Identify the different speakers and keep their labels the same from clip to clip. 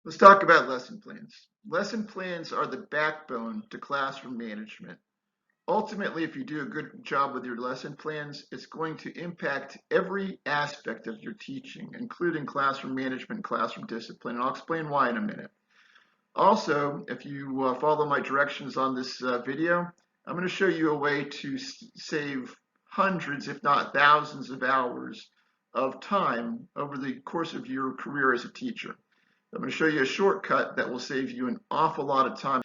Speaker 1: Let's talk about lesson plans. Lesson plans are the backbone to classroom management. Ultimately, if you do a good job with your lesson plans, it's going to impact every aspect of your teaching, including classroom management and classroom discipline. And I'll explain why in a minute. Also, if you follow my directions on this video, I'm going to show you a way to save hundreds, if not thousands of hours of time over the course of your career as a teacher. I'm going to show you a shortcut that will save you an awful lot of time.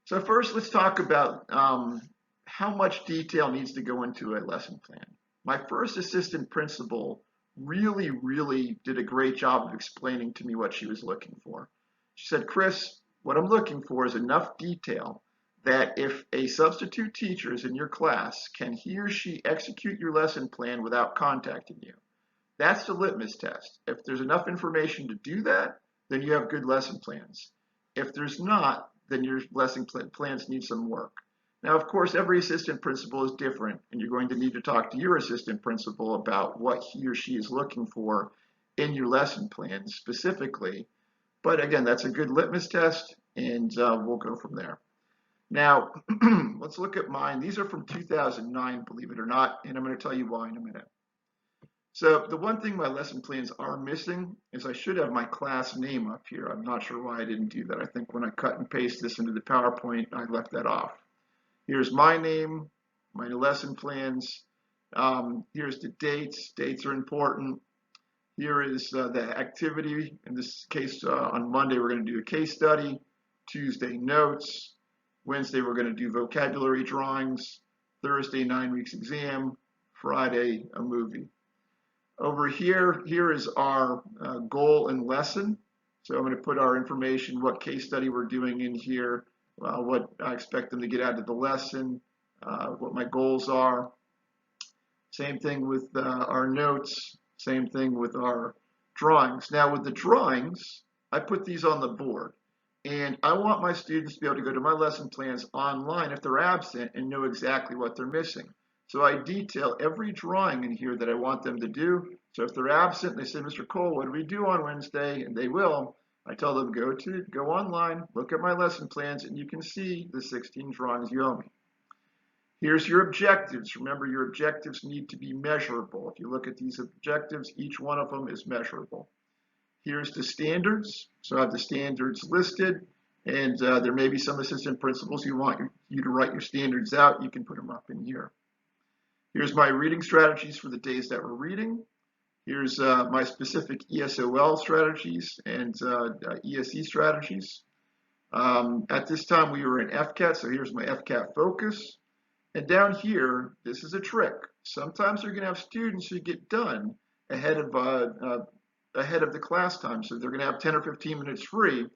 Speaker 1: So first, let's talk about how much detail needs to go into a lesson plan. My first assistant principal really did a great job of explaining to me what she was looking for. She said, Kris, what I'm looking for is enough detail that if a substitute teacher is in your class, can he or she execute your lesson plan without contacting you? That's the litmus test. If there's enough information to do that, then you have good lesson plans. If there's not, then your lesson plans need some work. Now, of course, every assistant principal is different, and you're going to need to talk to your assistant principal about what he or she is looking for in your lesson plans specifically. But again, that's a good litmus test, and we'll go from there. Now, let's look at mine. These are from 2009, believe it or not, and I'm going to tell you why in a minute. So the one thing my lesson plans are missing is I should have my class name up here. I'm not sure why I didn't do that. I think when I cut and paste this into the PowerPoint, I left that off. Here's my name, my lesson plans. Here's the dates. Dates are important. Here is the activity. In this case, on Monday, we're going to do a case study. Tuesday, notes. Wednesday, we're going to do vocabulary drawings. Thursday, 9 weeks exam. Friday, a movie. Over here is our goal and lesson. So I'm going to put our information, what case study we're doing in here, what I expect them to get out of the lesson, what my goals are. Same thing with our notes, same thing with our drawings. Now with the drawings, I put these on the board. And I want my students to be able to go to my lesson plans online if they're absent and know exactly what they're missing. So I detail every drawing in here that I want them to do. So if they're absent and they say, Mr. Cole, what do we do on Wednesday? And they will. I tell them, go online, look at my lesson plans, and you can see the 16 drawings you owe me. Here's your objectives. Remember, your objectives need to be measurable. If you look at these objectives, each one of them is measurable. Here's the standards. So I have the standards listed, and there may be some assistant principals who want you to write your standards out. You can put them up in here. Here's my reading strategies for the days that we're reading. Here's my specific ESOL strategies and ESE strategies. At this time, we were in FCAT, so here's my FCAT focus. And down here, this is a trick. Sometimes you're going to have students who get done ahead of the class time, so they're going to have 10 or 15 minutes free.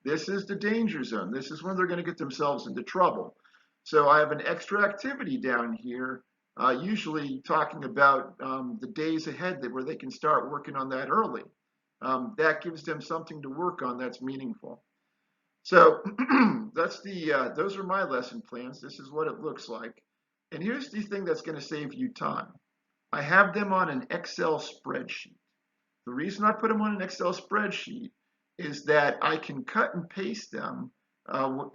Speaker 1: This is the danger zone. This is when they're going to get themselves into trouble. So I have an extra activity down here. Usually talking about the days ahead where they can start working on that early. That gives them something to work on that's meaningful. So those are my lesson plans. This is what it looks like. And here's the thing that's going to save you time. I have them on an Excel spreadsheet. The reason I put them on an Excel spreadsheet is that I can cut and paste them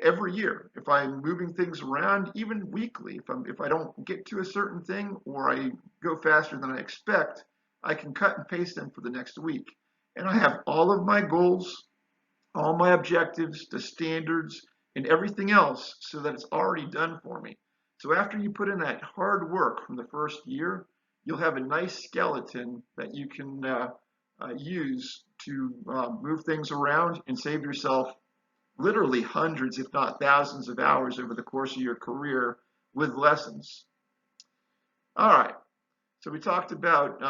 Speaker 1: every year. If I'm moving things around, even weekly, if I don't get to a certain thing or I go faster than I expect, I can cut and paste them for the next week. And I have all of my goals, all my objectives, the standards, and everything else so that it's already done for me. So after you put in that hard work from the first year, you'll have a nice skeleton that you can use to move things around and save yourself literally hundreds, if not thousands of hours over the course of your career with lessons. All right, so we talked about,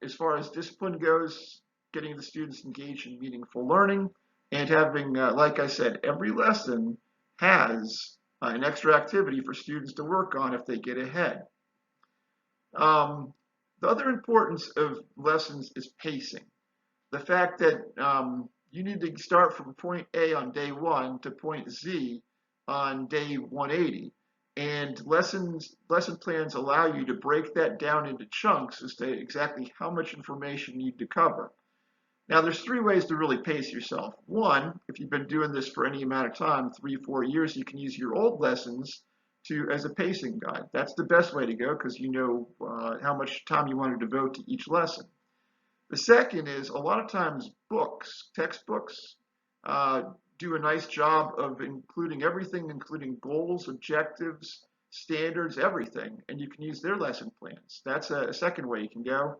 Speaker 1: as far as discipline goes, getting the students engaged in meaningful learning and having, like I said, every lesson has an extra activity for students to work on if they get ahead. The other importance of lessons is pacing. The fact that you need to start from point A on day 1 to point Z on day 180. And lesson plans allow you to break that down into chunks as to exactly how much information you need to cover. Now, there's three ways to really pace yourself. One, if you've been doing this for any amount of time, 3-4 years, you can use your old lessons as a pacing guide. That's the best way to go because you know how much time you want to devote to each lesson. The second is a lot of times textbooks, do a nice job of including everything, including goals, objectives, standards, everything, and you can use their lesson plans. That's a second way you can go.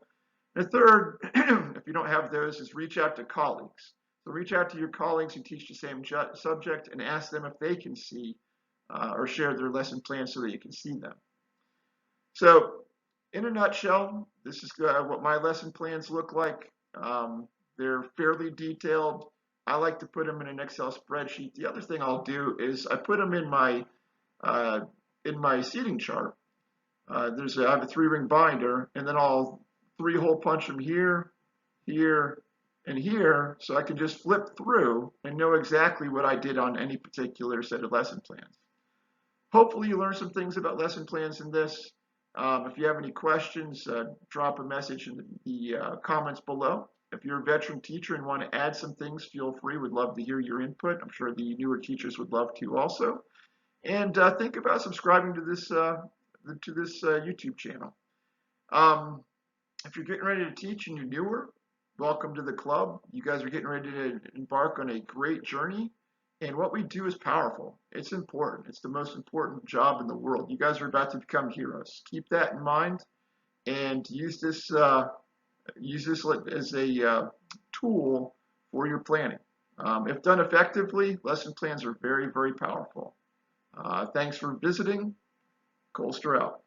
Speaker 1: The third, if you don't have those, is reach out to colleagues. So reach out to your colleagues who teach the same subject and ask them if they can see or share their lesson plans so that you can see them. So in a nutshell, this is what my lesson plans look like. They're fairly detailed. I like to put them in an Excel spreadsheet. The other thing I'll do is I put them in my seating chart. I have a 3-ring binder, and then I'll 3-hole punch them here, here, and here, so I can just flip through and know exactly what I did on any particular set of lesson plans. Hopefully you learned some things about lesson plans in this. If you have any questions, drop a message in the comments below. If you're a veteran teacher and want to add some things, feel free. We'd love to hear your input. I'm sure the newer teachers would love to also. And think about subscribing to this YouTube channel. If you're getting ready to teach and you're newer, welcome to the club. You guys are getting ready to embark on a great journey. And what we do is powerful. It's important. It's the most important job in the world. You guys are about to become heroes. Keep that in mind and use this as a tool for your planning. If done effectively, lesson plans are very, very powerful. Thanks for visiting. Colster out.